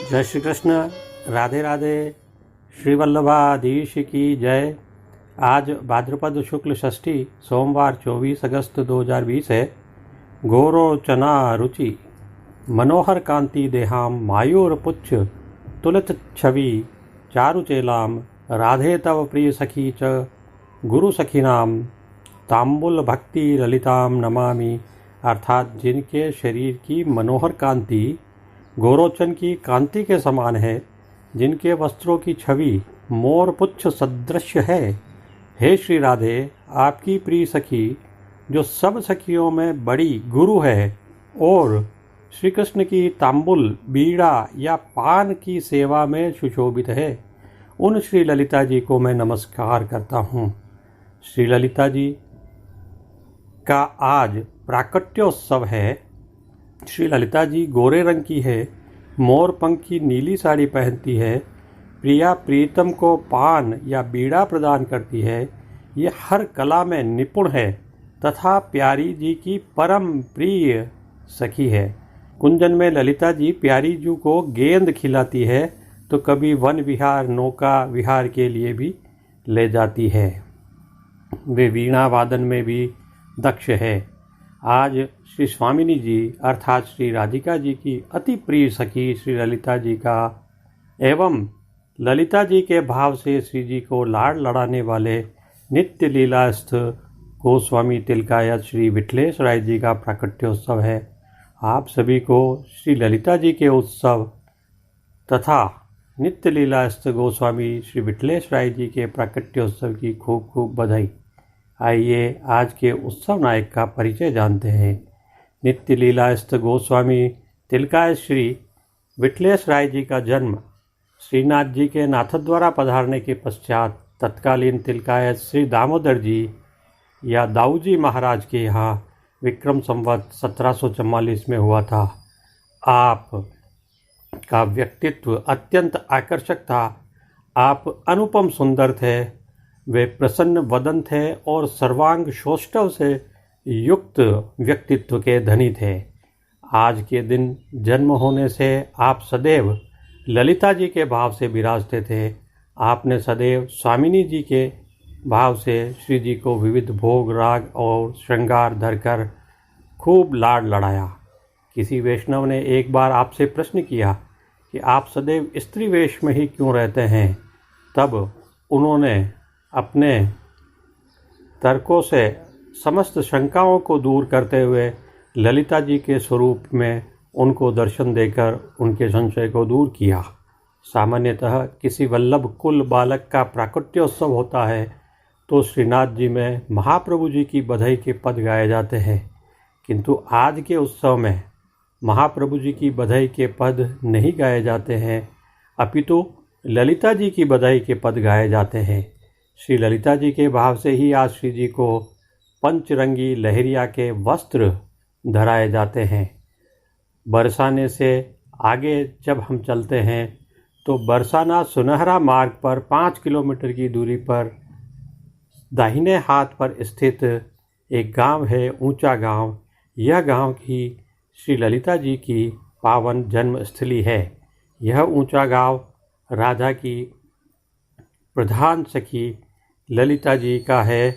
जय श्री कृष्ण। राधे राधे। श्री वल्लभाधीश की जय। आज भाद्रपद शुक्ल षष्ठी सोमवार 24 अगस्त 2020 है। गोरोचना रुचि मनोहर कांति देहाम मायूर पुच्छ तुलित छवि चारुचेलाम राधे तव प्रिय सखी च गुरु सखीनाम तांबुल भक्ति ललिताम नमामि। अर्थात जिनके शरीर की मनोहर कांति गोरोचन की कांति के समान है, जिनके वस्त्रों की छवि मोर पुच्छ सदृश है। हे श्री राधे, आपकी प्रिय सखी जो सब सखियों में बड़ी गुरु है और श्री कृष्ण की तांबुल बीड़ा या पान की सेवा में सुशोभित है, उन श्री ललिता जी को मैं नमस्कार करता हूँ। श्री ललिता जी का आज प्राकट्योत्सव है। श्री ललिता जी गोरे रंग की है, मोर पंख की नीली साड़ी पहनती है, प्रिया प्रीतम को पान या बीड़ा प्रदान करती है। ये हर कला में निपुण है तथा प्यारी जी की परम प्रिय सखी है। कुंजन में ललिता जी प्यारी जी को गेंद खिलाती है तो कभी वन विहार नौका विहार के लिए भी ले जाती है। वे वीणा वादन में भी दक्ष है। आज श्री स्वामिनी जी अर्थात श्री राधिका जी की अति प्रिय सखी श्री ललिता जी का एवं ललिता जी के भाव से श्री जी को लाड़ लड़ाने वाले नित्य लीलास्थ गोस्वामी तिलकायत श्री विठलेश राय जी का प्राकट्योत्सव है। आप सभी को श्री ललिता जी के उत्सव तथा नित्य लीलास्थ गोस्वामी श्री विठलेश राय जी के प्राकट्योत्सव की खूब खूब बधाई। आइए आज के उत्सव नायक का परिचय जानते हैं। नित्य लीलास्थ गोस्वामी तिलकायत श्री विठलेश राय जी का जन्म श्रीनाथ जी के नाथद्वारा पधारने के पश्चात तत्कालीन तिलकायत श्री दामोदर जी या दाऊजी महाराज के यहाँ विक्रम संवत 1744 में हुआ था। आप का व्यक्तित्व अत्यंत आकर्षक था। आप अनुपम सुंदर थे। वे प्रसन्न वदन थे और सर्वांग शोष्ठव से युक्त व्यक्तित्व के धनी थे। आज के दिन जन्म होने से आप सदैव ललिता जी के भाव से विराजते थे। आपने सदैव स्वामिनी जी के भाव से श्री जी को विविध भोग राग और श्रृंगार धरकर खूब लाड़ लड़ाया। किसी वैष्णव ने एक बार आपसे प्रश्न किया कि आप सदैव स्त्री वेश में ही क्यों रहते हैं। तब उन्होंने अपने तर्कों से समस्त शंकाओं को दूर करते हुए ललिता जी के स्वरूप में उनको दर्शन देकर उनके संशय को दूर किया। सामान्यतः किसी वल्लभ कुल बालक का प्राकट्योत्सव होता है तो श्रीनाथ जी में महाप्रभु जी की बधाई के पद गाए जाते हैं, किंतु आज के उत्सव में महाप्रभु जी की बधाई के पद नहीं गाए जाते हैं, अपितु ललिता जी की बधाई के पद गाए जाते हैं। श्री ललिता जी के भाव से ही आज श्री जी को पंचरंगी लहरिया के वस्त्र धराए जाते हैं। बरसाने से आगे जब हम चलते हैं तो बरसाना सुनहरा मार्ग पर 5 किलोमीटर की दूरी पर दाहिने हाथ पर स्थित एक गांव है, ऊंचा गांव। यह गांव की श्री ललिता जी की पावन जन्मस्थली है। यह ऊंचा गांव राधा की प्रधान सखी ललिता जी का है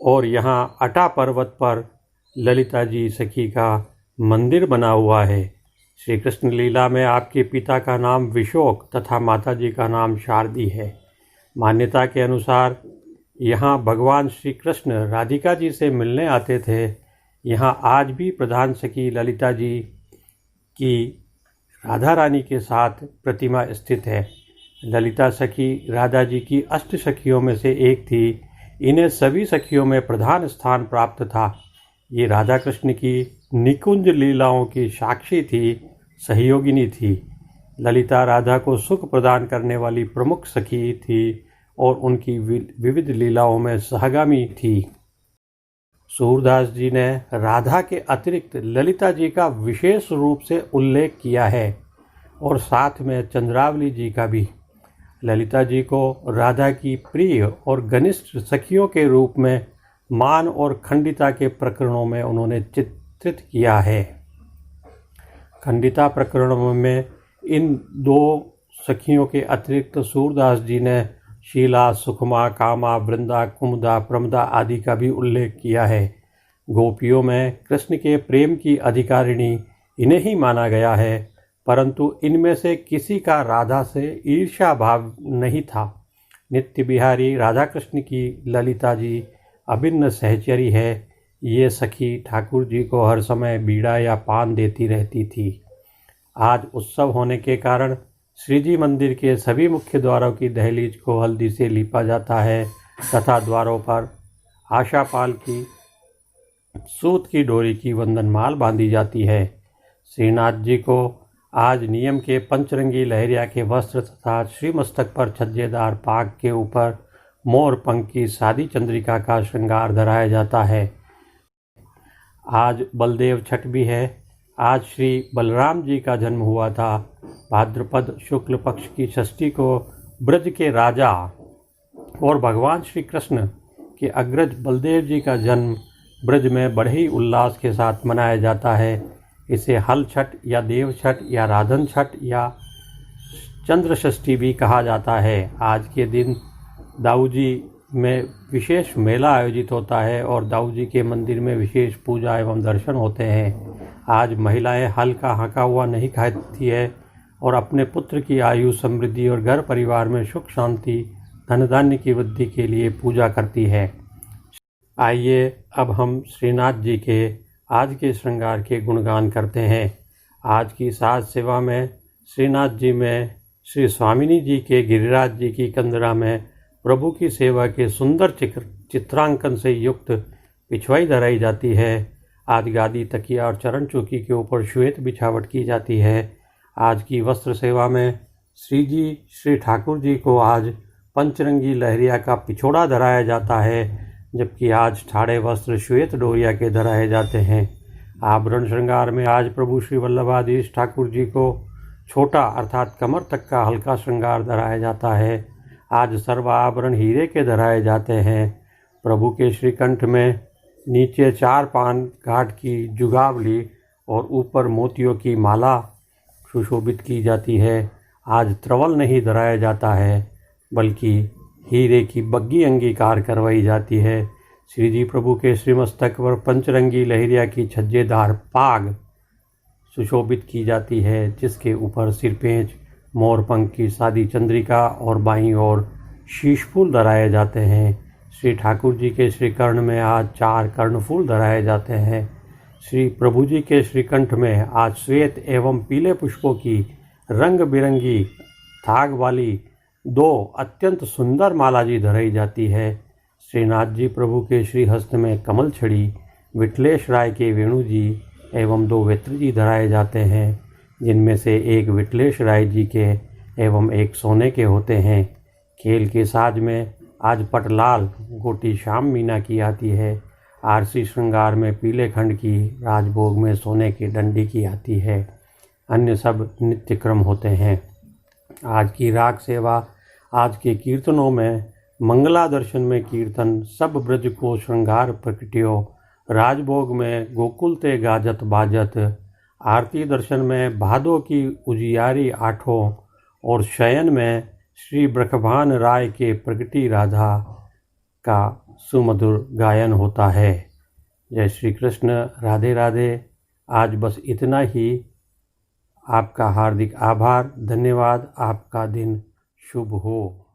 और यहाँ अटा पर्वत पर ललिता जी सखी का मंदिर बना हुआ है। श्री कृष्ण लीला में आपके पिता का नाम विशोक तथा माता जी का नाम शारदी है। मान्यता के अनुसार यहाँ भगवान श्री कृष्ण राधिका जी से मिलने आते थे। यहाँ आज भी प्रधान सखी ललिता जी की राधा रानी के साथ प्रतिमा स्थित है। ललिता सखी राधा जी की अष्ट सखियों में से एक थी। इन्हें सभी सखियों में प्रधान स्थान प्राप्त था। ये राधा कृष्ण की निकुंज लीलाओं की साक्षी थी, सहयोगिनी थी। ललिता राधा को सुख प्रदान करने वाली प्रमुख सखी थी और उनकी विविध लीलाओं में सहगामी थी। सूरदास जी ने राधा के अतिरिक्त ललिता जी का विशेष रूप से उल्लेख किया है और साथ में चंद्रावली जी का भी। ललिता जी को राधा की प्रिय और घनिष्ठ सखियों के रूप में मान और खंडिता के प्रकरणों में उन्होंने चित्रित किया है। खंडिता प्रकरणों में इन दो सखियों के अतिरिक्त सूरदास जी ने शीला, सुखमा, कामा, वृंदा, कुमुदा, प्रमदा आदि का भी उल्लेख किया है। गोपियों में कृष्ण के प्रेम की अधिकारिणी इन्हें ही माना गया है, परंतु इनमें से किसी का राधा से ईर्ष्या भाव नहीं था। नित्य बिहारी राधा कृष्ण की ललिता जी अभिन्न सहचरी है। ये सखी ठाकुर जी को हर समय बीड़ा या पान देती रहती थी। आज उत्सव होने के कारण श्रीजी मंदिर के सभी मुख्य द्वारों की दहलीज को हल्दी से लीपा जाता है तथा द्वारों पर आशापाल की सूत की डोरी की वंदनमाल बांधी जाती है। श्रीनाथ जी को आज नियम के पंचरंगी लहरिया के वस्त्र तथा श्रीमस्तक पर छज्जेदार पाग के ऊपर मोर पंख की सादी चंद्रिका का श्रृंगार धराया जाता है। आज बलदेव छठ भी है। आज श्री बलराम जी का जन्म हुआ था। भाद्रपद शुक्ल पक्ष की षष्ठी को ब्रज के राजा और भगवान श्री कृष्ण के अग्रज बलदेव जी का जन्म ब्रज में बड़े ही उल्लास के साथ मनाया जाता है। इसे हल छठ या देव छठ या राधन छठ या चंद्र षष्ठी भी कहा जाता है। आज के दिन दाऊजी में विशेष मेला आयोजित होता है और दाऊ जी के मंदिर में विशेष पूजा एवं दर्शन होते हैं। आज महिलाएं हल का हाँका हुआ नहीं खाती है और अपने पुत्र की आयु, समृद्धि और घर परिवार में सुख शांति, धन धान्य की वृद्धि के लिए पूजा करती है। आइए अब हम श्रीनाथ जी के आज के श्रृंगार के गुणगान करते हैं। आज की साज सेवा में श्रीनाथ जी में श्री स्वामिनी जी के गिरिराज जी की कंदरा में प्रभु की सेवा के सुंदर चित्रांकन से युक्त पिछवाई धराई जाती है। आज गादी, तकिया और चरण चौकी के ऊपर श्वेत बिछावट की जाती है। आज की वस्त्र सेवा में श्री ठाकुर जी को आज पंचरंगी लहरिया का पिछोड़ा धराया जाता है, जबकि आज ठाड़े वस्त्र श्वेत डोरिया के धराए जाते हैं। आभरण श्रृंगार में आज प्रभु श्री वल्लभाधीश ठाकुर जी को छोटा अर्थात कमर तक का हल्का श्रृंगार धराया जाता है। आज सर्व आभरण हीरे के धराए जाते हैं। प्रभु के श्रीकंठ में नीचे 4 पान घाट की जुगावली और ऊपर मोतियों की माला सुशोभित की जाती है। आज त्रवल नहीं धराया जाता है, बल्कि हीरे की बग्गी अंगीकार करवाई जाती है। श्री जी प्रभु के श्रीमस्तक पर पंचरंगी लहरिया की छज्जेदार पाग सुशोभित की जाती है, जिसके ऊपर सिरपेंच, मोरपंख की सादी चंद्रिका और बाईं ओर शीशफूल धराए जाते हैं। श्री ठाकुर जी के श्रीकर्ण में आज 4 कर्णफूल धराए जाते हैं। श्री प्रभु जी के श्रीकंठ में आज श्वेत एवं पीले पुष्पों की रंग बिरंगी थाग वाली 2 अत्यंत सुंदर माला जी धराई जाती है। श्रीनाथ जी प्रभु के श्रीहस्त में कमल छड़ी, विठलेश राय के वेणु जी एवं 2 वेत्र जी धराए जाते हैं, जिनमें से एक विठलेश राय जी के एवं एक सोने के होते हैं। खेल के साज में आज पटलाल गोटी श्याम मीना की आती है। आरसी श्रृंगार में पीले खंड की, राजभोग में सोने की डंडी की आती है। अन्य सब नित्य क्रम होते हैं। आज की राग सेवा, आज के कीर्तनों में मंगला दर्शन में कीर्तन सब ब्रज को श्रृंगार प्रकटियो, राजभोग में गोकुल ते गाजत बाजत, आरती दर्शन में भादों की उजियारी आठों और शयन में श्री ब्रखभान राय के प्रगति राधा का सुमधुर गायन होता है। जय श्री कृष्ण। राधे राधे। आज बस इतना ही। आपका हार्दिक आभार, धन्यवाद। आपका दिन शुभ हो।